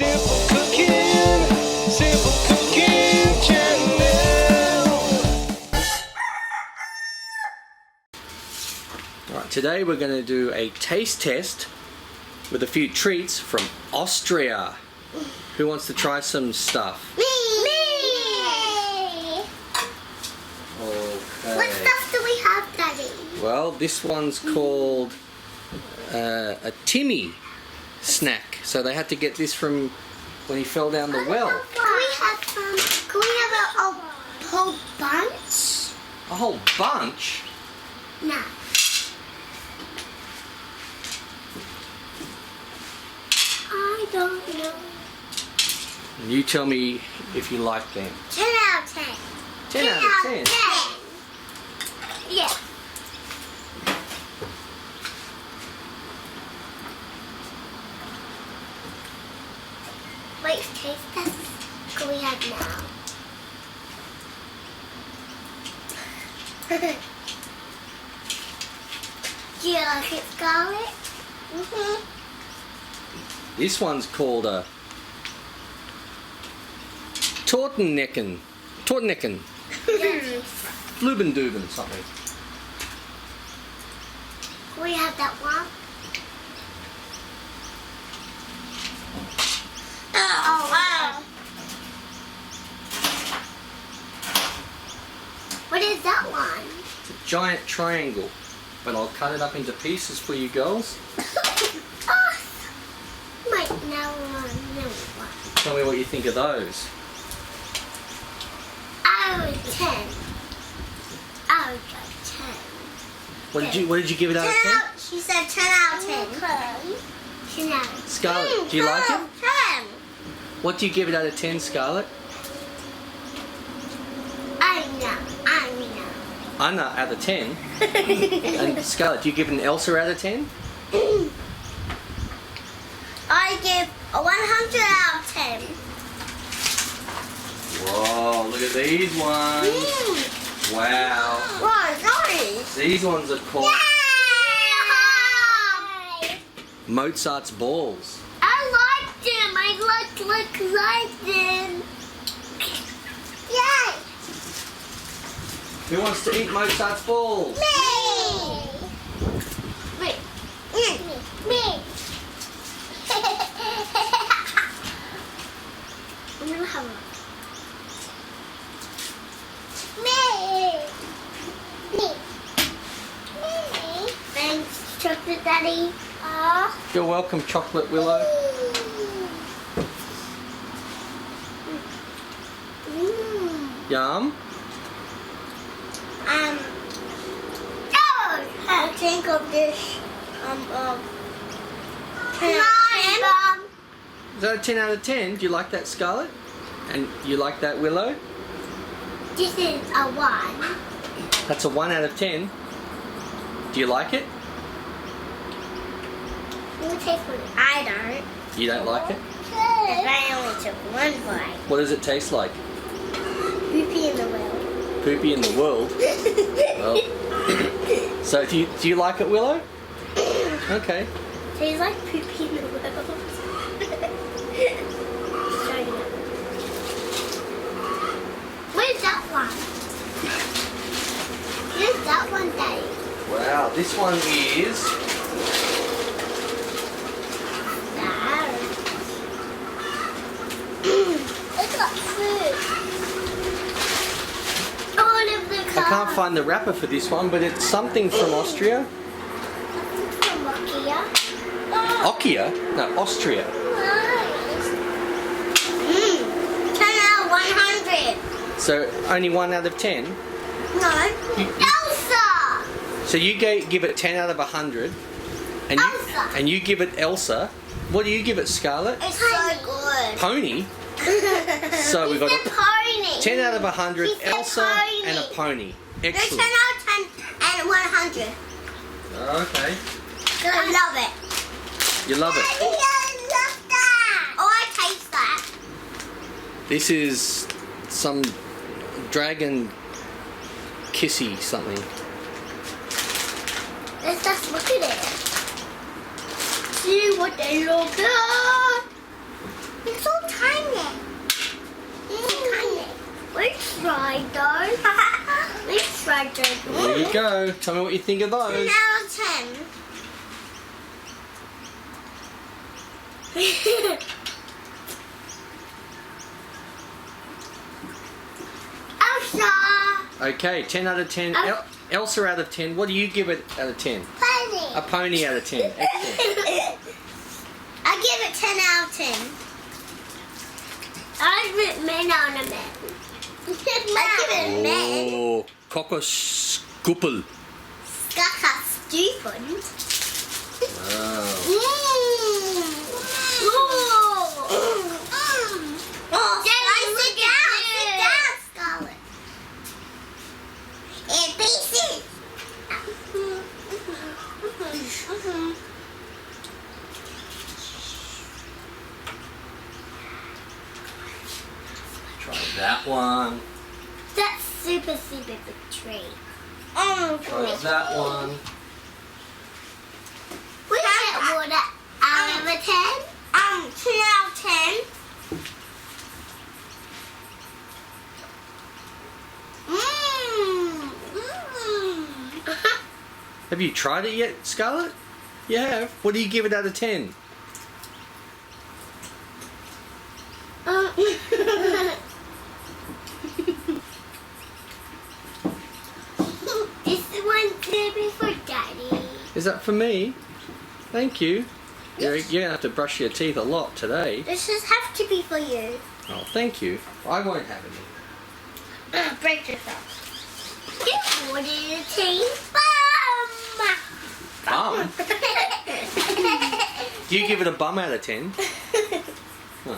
Simple Cooking, Simple Cooking Channel. Alright, today we're going to do a taste test with a few treats from Austria. Who wants to try some stuff? Me! Okay. What stuff do we have, Daddy? Well, this one's called a Timmy snack. So they had to get this from when he fell down the well. Can we have a whole bunch? A whole bunch? No. I don't know. And you tell me if you like them. 10 out of 10. 10 out of 10? Yeah. Wait, taste test. Can we have now? Do you like it, Scarlett? This one's called a Tortennecken. Flubenduben something. Can we have that one? Oh, wow. What is that one? It's a giant triangle, but I'll cut it up into pieces for you girls. Might know one. Tell me what you think of those. I was 10. I was 10. What did you give it out of 10? She said 10 out of 10. 10 out of 10. Scarlett, do you like it? 10. What do you give it out of 10, Scarlett? I know. Anna out of 10. And Scarlett, do you give an Elsa out of 10? I give a 100 out of 10. Whoa, look at these ones. Wow. Wow, nice. These ones are called Yay! Mozart's balls. I like them. I like them. Yay! Who wants to eat Mozart's balls? Me. Me. I'm gonna have one. Me. Thanks, Chocolate Daddy. You're welcome, Chocolate Willow. Yum. I think of this. 10 Is that a 10 out of 10? Do you like that, Scarlett? And you like that, Willow? This is a 1. That's a 1 out of 10. Do you like it? You taste one. I don't. You don't like it? Because I only took one bite. What does it taste like? Poopy in the world. Poopy in the world? Well, so do you like it, Willow? Okay. Tastes like poopy in the world. Where's that one? Where's that one, Daddy? Wow, this one is It's got food. All of the I can't find the wrapper for this one, but it's something from Austria. From Nokia. Okia? No, Austria. 10 out of 100. So only 1 out of 10. No. Elsa! So you give it 10 out of 100, and Elsa. you give it Elsa. What do you give it, Scarlett? It's so good. Pony. So we've got a pony. 10 out of 100, He said Elsa pony. and a pony. There's 10 Excellent. out of 10 and 100. Okay. I love it. You love it. I love that. Oh, I taste that. This is some dragon kissy something. Let's just look at it. See what they look at. There you go. Tell me what you think of those. 10 out of 10. Elsa. Okay, 10 out of 10. Elsa out of 10. What do you give it out of 10? Pony. A pony out of 10. Excellent. I give it 10 out of 10. I give it men ornament. I give it men. Oh, kokoskuppel. Skaka stupid. Wow. Sit down, Scarlett. And pieces. Try that one. That's super big tree. Try that one. We get water out of a 10. 2 out of 10. Have you tried it yet, Scarlett? You have. What do you give it out of 10? This one's gonna be for Daddy. Is that for me? Thank you. You're going to have to brush your teeth a lot today. This just have to be for you. Oh, thank you. I won't have any. Break yourself. Get water to taste Bum? Do you give it a bum out of 10? Huh.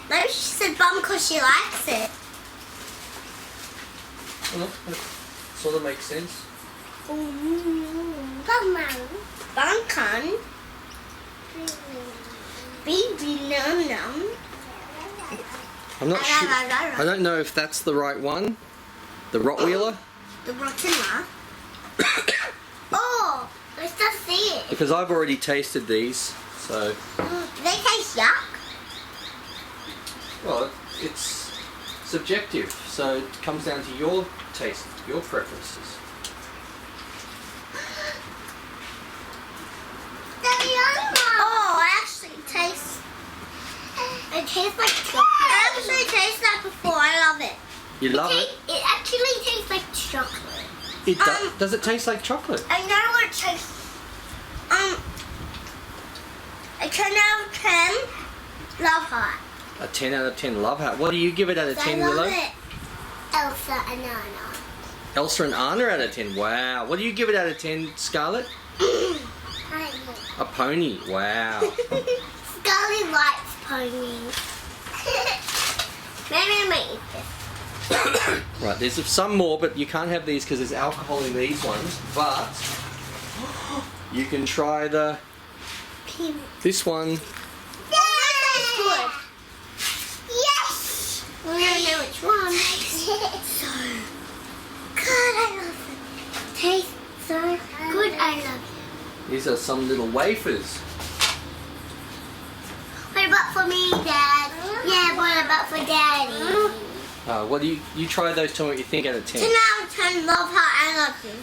Maybe she said bum because she likes it. Well, that sort of makes sense. Bunkan. Baby num num. I'm not sure. I don't know if that's the right one. The Rottweiler? The Rottweiler. Oh, let's just see it. Because I've already tasted these, so. Do they taste yuck? Well, it's subjective, so it comes down to your taste, your preferences. Oh, I actually taste. It tastes like chocolate. I actually tasted that before. I love it. You love it? It actually tastes like chocolate. It does it taste like chocolate? I know what it tastes. A 10 out of 10. Love heart. A 10 out of 10 love heart. What do you give it out of 10, I love Willow? it. Elsa and Anna. Elsa and Anna out of 10. Wow. What do you give it out of 10, Scarlett? A pony. Wow. Scarlett likes ponies. Maybe I might eat this. Right, there's some more, but you can't have these because there's alcohol in these ones. But you can try this one. Yes! Good. Yes! We don't know which one. So good, I love it. Tastes so good, I love it. These are some little wafers. What about for me, Dad? Yeah, what about for Daddy? What do you try those? Tell me what you think out of 10. 10 out of 10, love heart, I love you.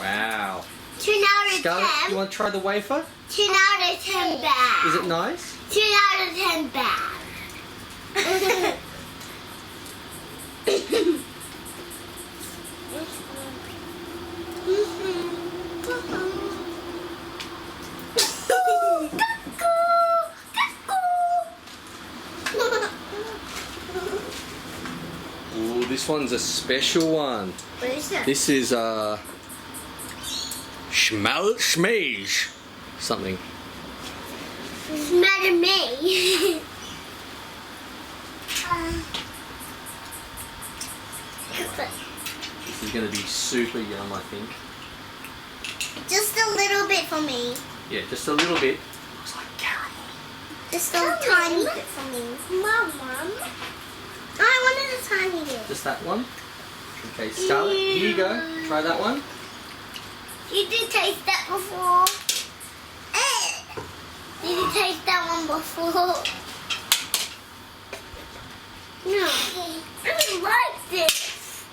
Wow. 2 out of Scarlett, 10. you want to try the wafer? 2 out of 10 bad. Is it nice? 2 out of 10 bad. Ooh, this one's a special one. What is that? This is Schmage something. Smell me. This is going to be super yum, I think. Just a little bit for me. Yeah, just a little bit. Looks like caramel. Just a tiny bit for me. Mom. I wanted a tiny bit. Just that one? Okay, Scarlett, here you go. Try that one. You did taste that before. Did you taste that one before? No. I don't like this.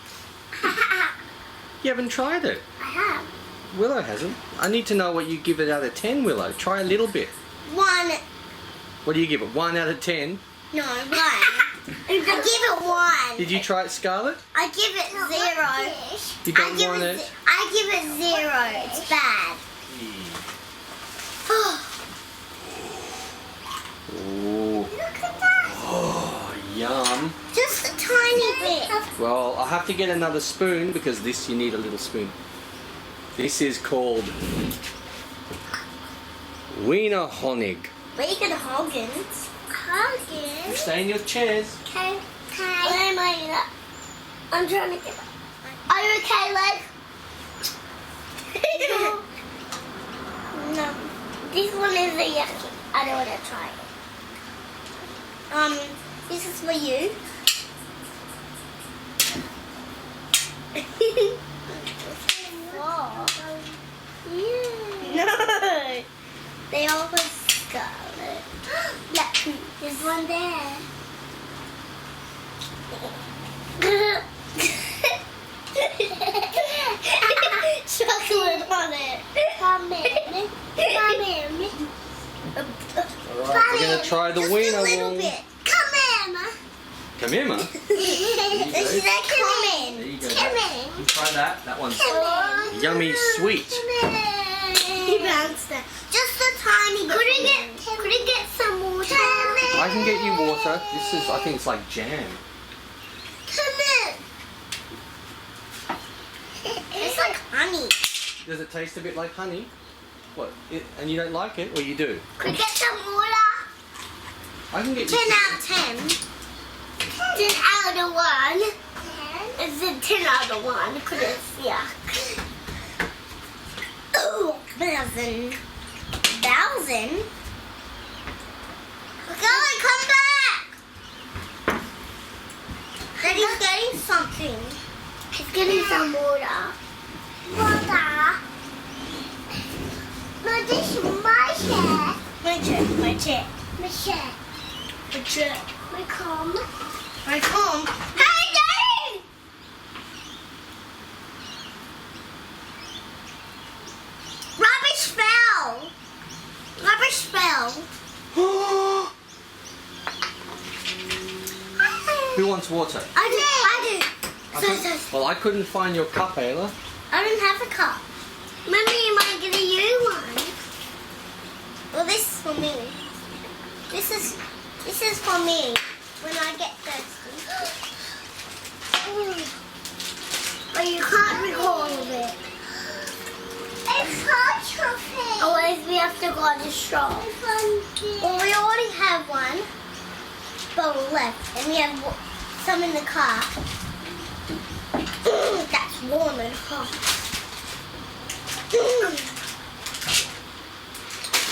You haven't tried it. I have. Willow hasn't. I need to know what you give it out of 10, Willow. Try a little bit. 1. What do you give it? 1 out of 10? No, 1. I give it 1. Did you try it, Scarlett? I give it 0. You don't want it? I give it 0. It's bad. Ooh. Look at that. Oh, yum. Just a tiny bit. Well, I'll have to get another spoon because this, you need a little spoon. This is called Wiener Honig. Vegan Hoggins. You stay in your chairs. Okay. Where am I? I'm trying to get up. Are you okay, Leg? No. This one is a yucky. I don't want to try it. This is for you. No. They all were scarlet. Look, there's one there. Chocolate on it. Come in. Come in. Alright, we're going to try the wiener Just a little one. bit. Come in. Come here, Ma. She said come in. There you go. Come in. You try that. That one's Come in. yummy sweet. He bounced it. Just a tiny bit. Couldn't get some water. I can get you water. This is, I think it's like jam. Come in. It's like honey. Does it taste a bit like honey? What? And you don't like it, or you do? Could get some water. I can get you 10 out of 10. 10 out of 1. It's a 10 out of 1 because it's yuck. Oh, 1,000. 1,000? Golly, come back! Daddy's getting something. He's getting some water. Water? No, this is my chair. My chair. My chair. My chair. My chair. My comb. My comb. Hey, Daddy! Rubbish fell. Rubbish fell. Who wants water? I do. Well, I couldn't find your cup, Ayla. I don't have a cup. Mommy, am I getting you one? Well, this is for me. This is for me when I get thirsty. But you can't drink all of it. It's hot chocolate. Otherwise, we have to go to the straw. Well, we already have one bottle left, and we have some in the car. That's warm and hot.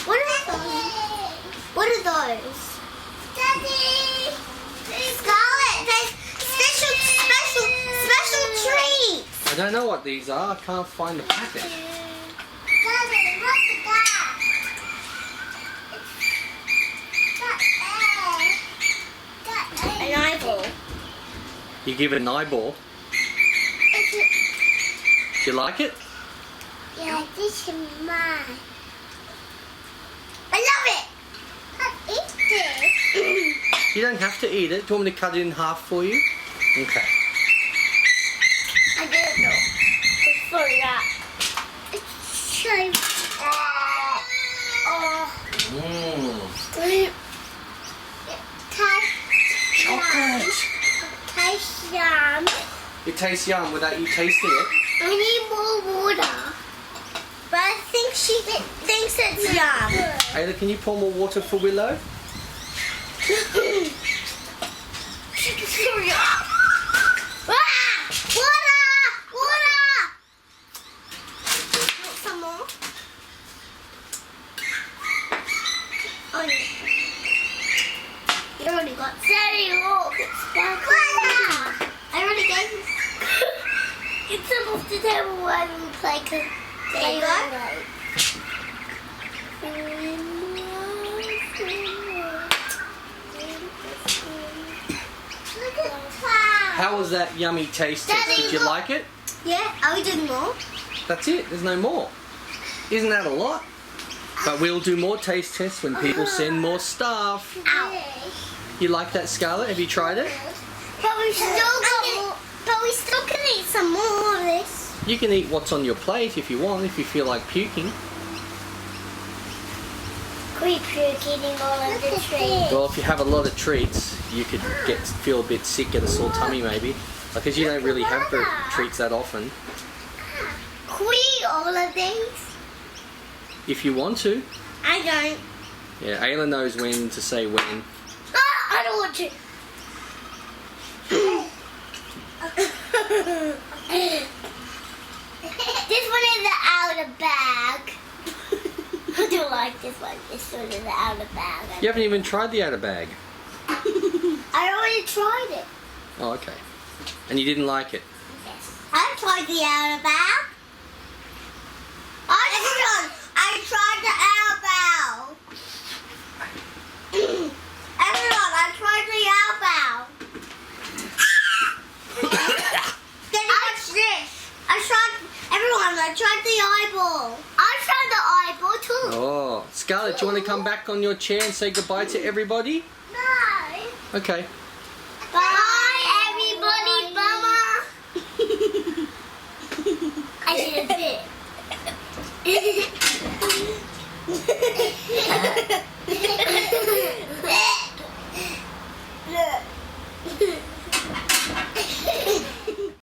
What are those? What are those? Daddy! Scarlet, there's special treats! I don't know what these are. I can't find the packet. Daddy, what's that? An eyeball. You give it an eyeball. Do you like it? Yeah, this is mine. I love it. I'll eat it. You don't have to eat it. Do you want me to cut it in half for you? Okay. I did though. It's for that. It's so. Oh. Mmm. Chocolate. Tastes yum. It tastes yum without you tasting it. I need more water. But I think she thinks it's yum. Ayla, can you pour more water for Willow? Water! Water! Want some more? Oh, yeah. You already got Daddy, look, it's water! I already gave you. It's above the table while we play. There you go. Look at that. How was that yummy taste? Daddy, Did you look. like it? Yeah, are we doing more? That's it. There's no more. Isn't that a lot? But we'll do more taste tests when people send more stuff. Ow. You like that, Scarlett? Have you tried it? But we still can eat some more of this. You can eat what's on your plate if you want, if you feel like puking. We puke eating all of the treats. Well, if you have a lot of treats, you could feel a bit sick, get a sore tummy maybe. Because you don't really have the treats that often. Can we eat all of these? If you want to. I don't. Yeah, Ayla knows when to say when. I don't want to. This one is the outer bag. I don't like this one. This one is the outer bag. You haven't even tried the outer bag. I already tried it. Oh, okay. And you didn't like it? Yes. I tried the outer bag. I tried the outer bag. Everyone, I tried the outer bag. What's this? I tried the eyeball. I tried the eyeball too. Oh, Scarlett, do you want to come back on your chair and say goodbye to everybody? No. Okay. Bye, everybody. Mama. I should have did. Look.